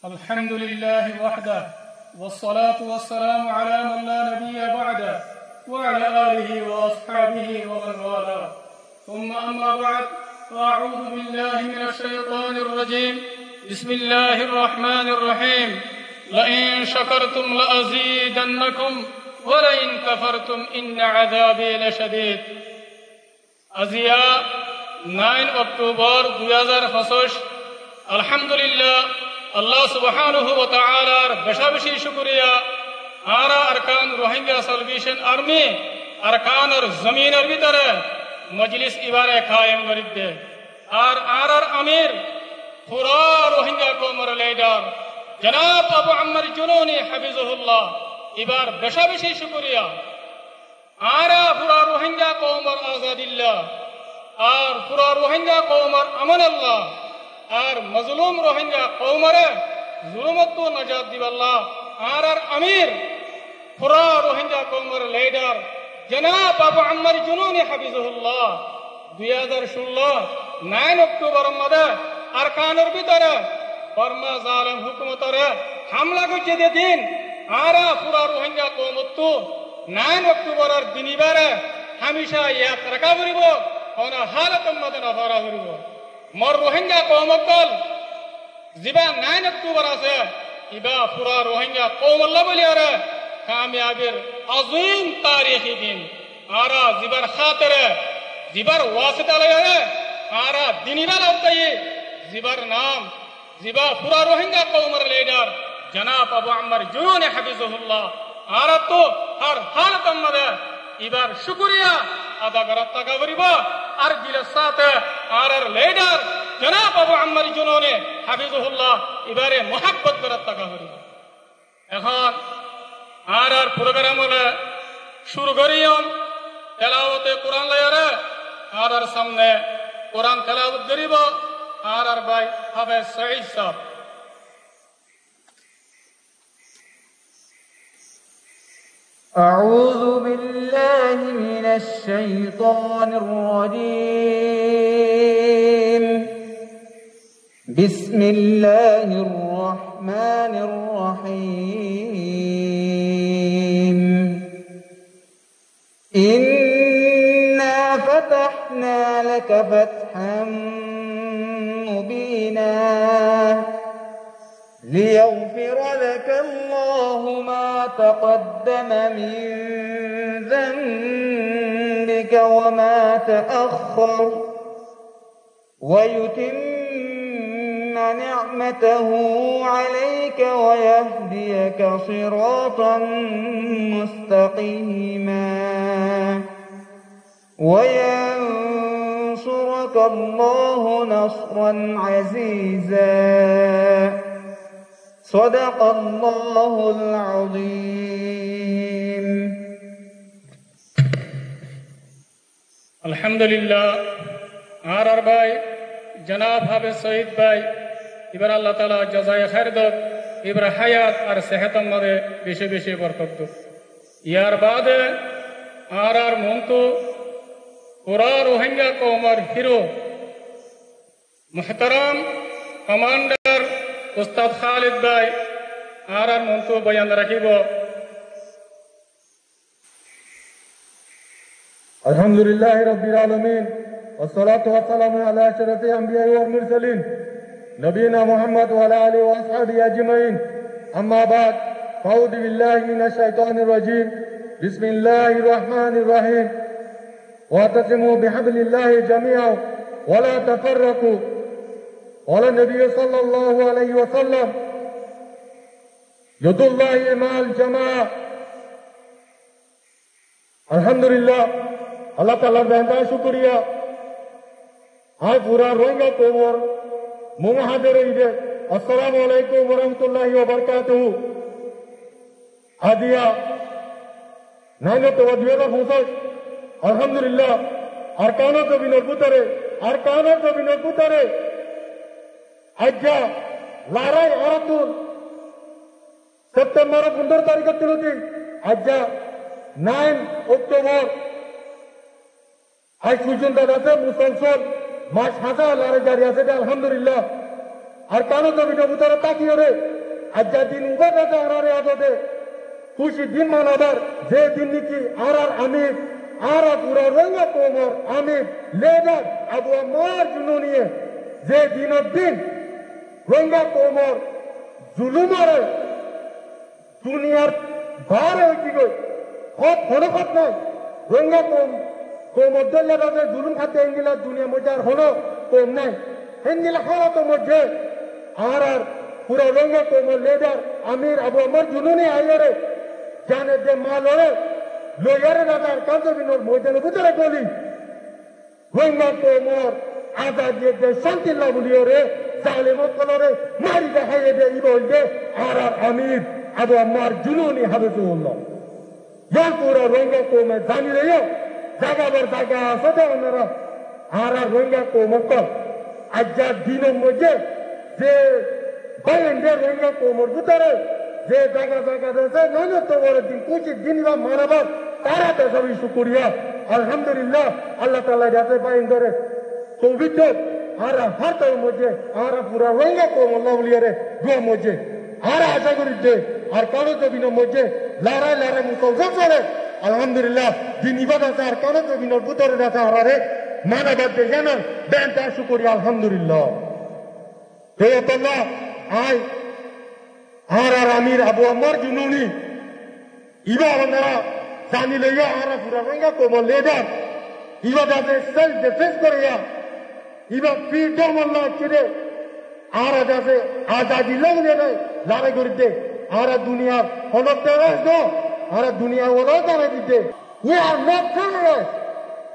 الحمد لله وحده والصلاة والسلام على من لا نبي بعده وعلى آله وأصحابه ومن والاه ثم أما بعد فأعوذ بالله من الشيطان الرجيم بسم الله الرحمن الرحيم لئن شكرتم لأزيدنكم ولئن كفرتم إن عذابي لشديد আজিয়া 9 October 2025 আলহামদুলিল্লাহ আল্লাহ সুবহানাহু ওয়া তাআলার বেশি শুকরিয়া আরা আরকান রোহিঙ্গা সালভেশন আর্মি আরকানের জমিনের ভিতরে মজলিস ইবারে কায়েম করিতে আর আরার আমির পুরা রোহিঙ্গা কওমের লিডার জনাব আবু আম্মার জুনুনি হাফিজাহুল্লাহ এবার বেশি শুকরিয়া আরা পুরা রোহিঙ্গা কওমের আজাদিল্লাহ আর পুরা রোহিঙ্গা কওমের আমানাল্লাহ আর মজলুম রোহিঙ্গা কওমরে জুলুমত নাজাত দিবাল্লাহ আর আমির পুরা রোহিঙ্গা কওমের লিডার জনাব আবু আম্মার জুনুনি হাফিজাহুল্লাহ 2016 9 অক্টোবর মধ্যে আরকানের ভিতরে বর্মা জালেম হুকুমতরে হামলা করছে দিন আরা পুরা রোহিঙ্গা কওমত 9 অক্টোবরের দিনিবারে হামেশা ইয়াদ রাখা করিব কোন হালতের মধ্যে নফরা করিব মোর রোহিঙ্গা কওমকল জিবা 9 অক্টোবর আছে ইবা পুরা রোহিঙ্গা কওমল্লাহ বলিয়ারে কামিয়াবির আযীম তারিখি দিন আরা জিবার খাতিরে জিবার ওয়াসিতা লয়ারে আরা দিনিবার আওতায়ে জিবার নাম জিবা পুরা রোহিঙ্গা কওমের লিডার জনাব আবু আম্মার জুনুনি হাফিজাহুল্লাহ আরা তো হর হালতের মধ্যে এবার শুকরিয়া আদা করার টাকা করিব আর দিলের সাথে আর লিডার জনাব আবু আম্মার জুনুনি হাফিজাহুল্লাহ এবারে মোহাব্বত করার টাকা করিব এখন আর প্রোগ্রাম হলে শুরু করিয়ম তেলাওয়াতে কোরআন লয়ারে আর সামনে কোরআন তেলাওয়াত করিব আর ভাই হাফেজ সঈদ সাহেব أعوذ بالله من الشيطان الرجيم بسم الله الرحمن الرحيم إنا فتحنا لك فتحا مبينا ليغفر لك الله ما تقدم من ذنبك وما تأخر ويتم نعمته عليك ويهديك صراطا مستقيما وينصرك الله نصرا عزيزا صدق الله العظيم আলহামদুলিল্লাহ আর ভাই জনাব হাফেজ সঈদ ভাই এবার আল্লাহ তাআলা জাযায়ে খায়ের দাও এবার হায়াত আর সেহতের মধ্যে বেশি বরকত দাও ইয়ার বাদে আর মন্তু পুরা রোহিঙ্গা কওমের হিরো মুহতারাম কমান্ডার উস্তাদ খালিদ ভাই আর মন্তু বয়ান রাখিব আলহামদুলিল্লাহ রাব্বিল আলামিন والصلاه والسلام على اشرف الانبياء والمرسلين نبينا محمد وعلى اله واصحابه اجمعين اما بعد اعوذ بالله من الشيطان الرجيم بسم الله الرحمن الرحيم واعتصموا بحبل الله جميعا ولا تفرقوا قال النبي صلى الله عليه وسلم يد الله مع الجماعة الحمد لله اللہ تعالیٰ بہندہ شکریہ ہاں پورا روئنگا کومر مہادر عیدے السلام علیکم ورحمۃ اللہ وبرکاتہ হাদিয়া 9 অক্টোবর 2025 আলহামদুলিল্লাহ আরকানের জমিনের ভিতরে আজ্ঞা লড়াই আরাতুর সেপ্টেম্বর 15 তারিখ তিলতি আজ্ঞা 9 অক্টোবর আজ পর্যন্ত আছে মুসলসল মাস হাজার লড়াই জারি আছে আলহামদুলিল্লাহ আর কানো জমিনের ভিতরে তাকিয়ে আজ্জা দিন উবাদাতে আরারে আদতে খুশি দিন মানাবার যে দিন নাকি আরার আমির আরা পুরা রঙ্গা কোমর আমির লেডার আবু আম্মার জুনুনিয়ে যে দিনের দিন রঙ্গা কোমর জুলুমারে দুনিয়ার ভারে হইতে গই হনখত নাই রঙ্গা কোমর দলে রাজে জুলুম খাতে এঙ্গিলা দুনিয়া মধ্যে আর হনো কম নাই হেঙ্গিলা হলো মধ্যে আর পুরা রঙ্গা কোমর লেডার আমির আবু আম্মার জুনুনি আইয়ারে জানে যে মালরে লয়ারে রাজার কাঞ্চবিনোর ময়দানে ভিতরে গলি রঙ্গা কোমর আজাদ যে শান্তি লাগুলিওরে জালেমত কলরে মারি দেখাইয়ে দে ইবল দে আর আমির আবু আম্মার জুনুনি হাবিবুল্লাহ ইয়ার পুরা রঙ্গা কোমে জানি রেও জাগাবার জায়গা আছে দে ওনারা আর রঙ্গা কোমক আজ্জা দিনের মধ্যে যে বাইন্ডের রঙ্গা কোমর ভিতরে যে জায়গা জায়গা রয়েছে নয়তো বড় দিন পঁচিশ দিন বা মানাবার তারা তো সবই শুকুরিয়া আলহামদুলিল্লাহ আল্লাহ তাআলা যাতে বাইন্ডরে তৌফিক আর হাতের মধ্যে আর পুরা রঙ্গা কোমর লাউলিয়ারে দুয়া মধ্যে আর আশা করি দে আর কারো জমিনের মধ্যে লড়াই লড়াই মুসলমান চলে আলহামদুলিল্লাহ দিন ইবাদত আর কারো জমিনের ভিতরে আছে আরে মানাবার দে জানান দেন তার শুকুরিয়া আলহামদুলিল্লাহ হে আল্লাহ আয় আর আমির আবু আম্মার জুনুনি ইবা ওনারা জানি লইয়া আর পুরা রঙ্গা কোমর লেডার ইবা যাতে সেলফ ডিফেন্স করিয়া ইবা ফ্রিডম আল্লাহ ছেড়ে আর যাতে আজাদি লাগলে নাই লড়াই করিতে আর দুনিয়ার হনতে আসতো আর দুনিয়া ওরা জানাই দিতে we are not terrorists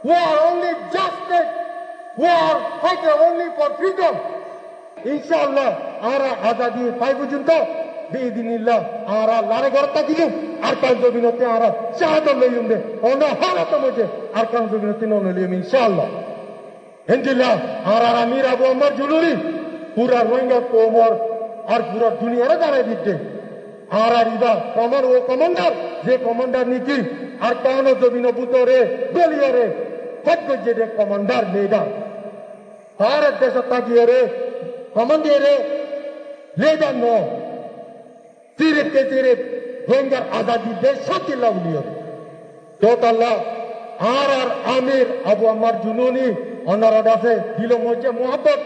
we are only justice we are fighting only for freedom ইনশাআল্লাহ আর আজাদি পাই পর্যন্ত বিদিনিল্লাহ আর লড়াই করতে দিলুম আর কাল জমিনতে আর শাহাদত লইম দে ওনা হারাত মধ্যে আর কাল জমিনতে নন লইম ইনশাআল্লাহ ইনশাআল্লাহ আর আমির আবু আম্মার জুলুরি পুরা রঙ্গা কোমর আর পুরা দুনিয়ারে জানাই দিতে আর ইবা কমর ও কমান্ডার যে কমান্ডার নিকি আর কানো জমিন বুতরে দলিয়ারে ফটকে যে কমান্ডার লেডার ভারত দেশ তাকিয়ে কমান্ডারে লেডার নো সিরিপ কে সিরিপ রঙ্গার আজাদি দেশ শান্তি লাউলিও তো আল্লাহ আর আমির আবু আম্মার জুনুনি ওনারা দাসে দিল মধ্যে মোহাব্বত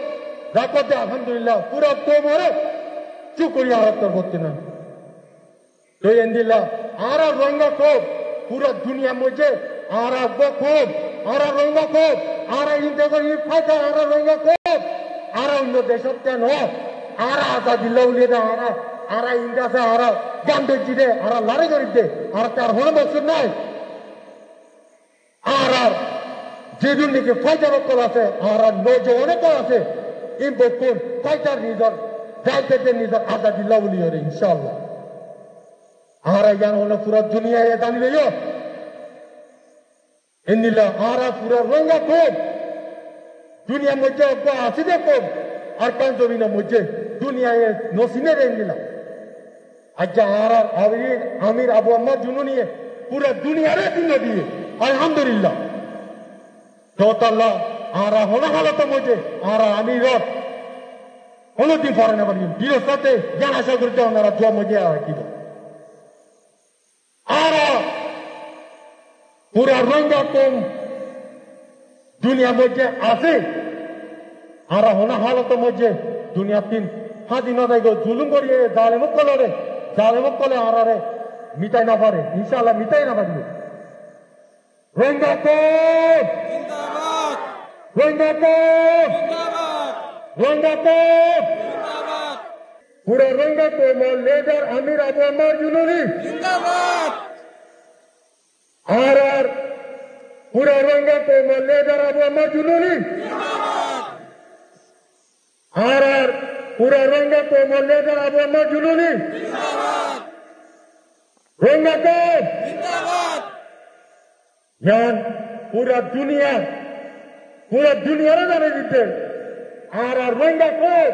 রাখতে আলহামদুলিল্লাহ পুরা কোমরে চুকুরিয়া হত্যা করতে না তো এন্দিল্লাহ আর রঙ্গা কোপ পুরা দুনিয়া মধ্যে আর খুব আর রঙ্গা কোপ আর ইন্ডিয়া ফাইটা আর রঙ্গা কোপ আর অন্য দেশত কেন আর আজাদিল্লাহ উলিয়ে দে আর ইন্ডিয়াতে আর গান্ধী জিদে আর লড়াই করিতে আর তার হলো বছর নাই আর যেদিন নাকি ফাইটার কল আছে আর নজওয়ানে কল আছে এই বকুন ফাইটার নিজের যাইতে নিজের আজাদিল্লাহ উলিয়ে রে ইনশাআল্লাহ আর জ্ঞান হলো পুরা দুনিয়ায় জানি লইও এন্দিল্লাহ আর পুরা রঙ্গা খুব দুনিয়ার মধ্যে আছে যে খুব আর কান জমিনের মধ্যে দুনিয়ায় নসিনে এন্দিল্লাহ আচ্ছা আর আমির আবু আম্মার জুনুনি পুরা দুনিয়ারে দিন দিয়ে আলহামদুলিল্লাহ তোতাল্লাহ আর হলো হালতের মধ্যে আর আমির কোনদিন পরে না পারি দিনের সাথে জ্ঞান আশা করতে ওনারা জোয়া মধ্যে কি আর পুরা রঙ্গা কম দুনিয়ার মধ্যে আছে আর হনা হালতের মধ্যে দুনিয়া তিন স্বাধীনতায় জুলুম করিয়ে জালেমত কলে আর মিটাই না পারে ইনশাআল্লাহ মিটাই না পারবে রঙ্গা কম রঙ্গা কম রঙ্গা কম পুরা রঙ্গা কম লেডার আমির আবু আম্মার জুনুনি আর পুরা রঙ্গা কম লেডার আবু আম্মার জুনুনি আর পুরা রঙ্গা কম লেডার আবু আম্মার জুনুনি রঙ্গা কম জ্ঞান পুরা দুনিয়ারে জানে দিতে আর রঙ্গা কম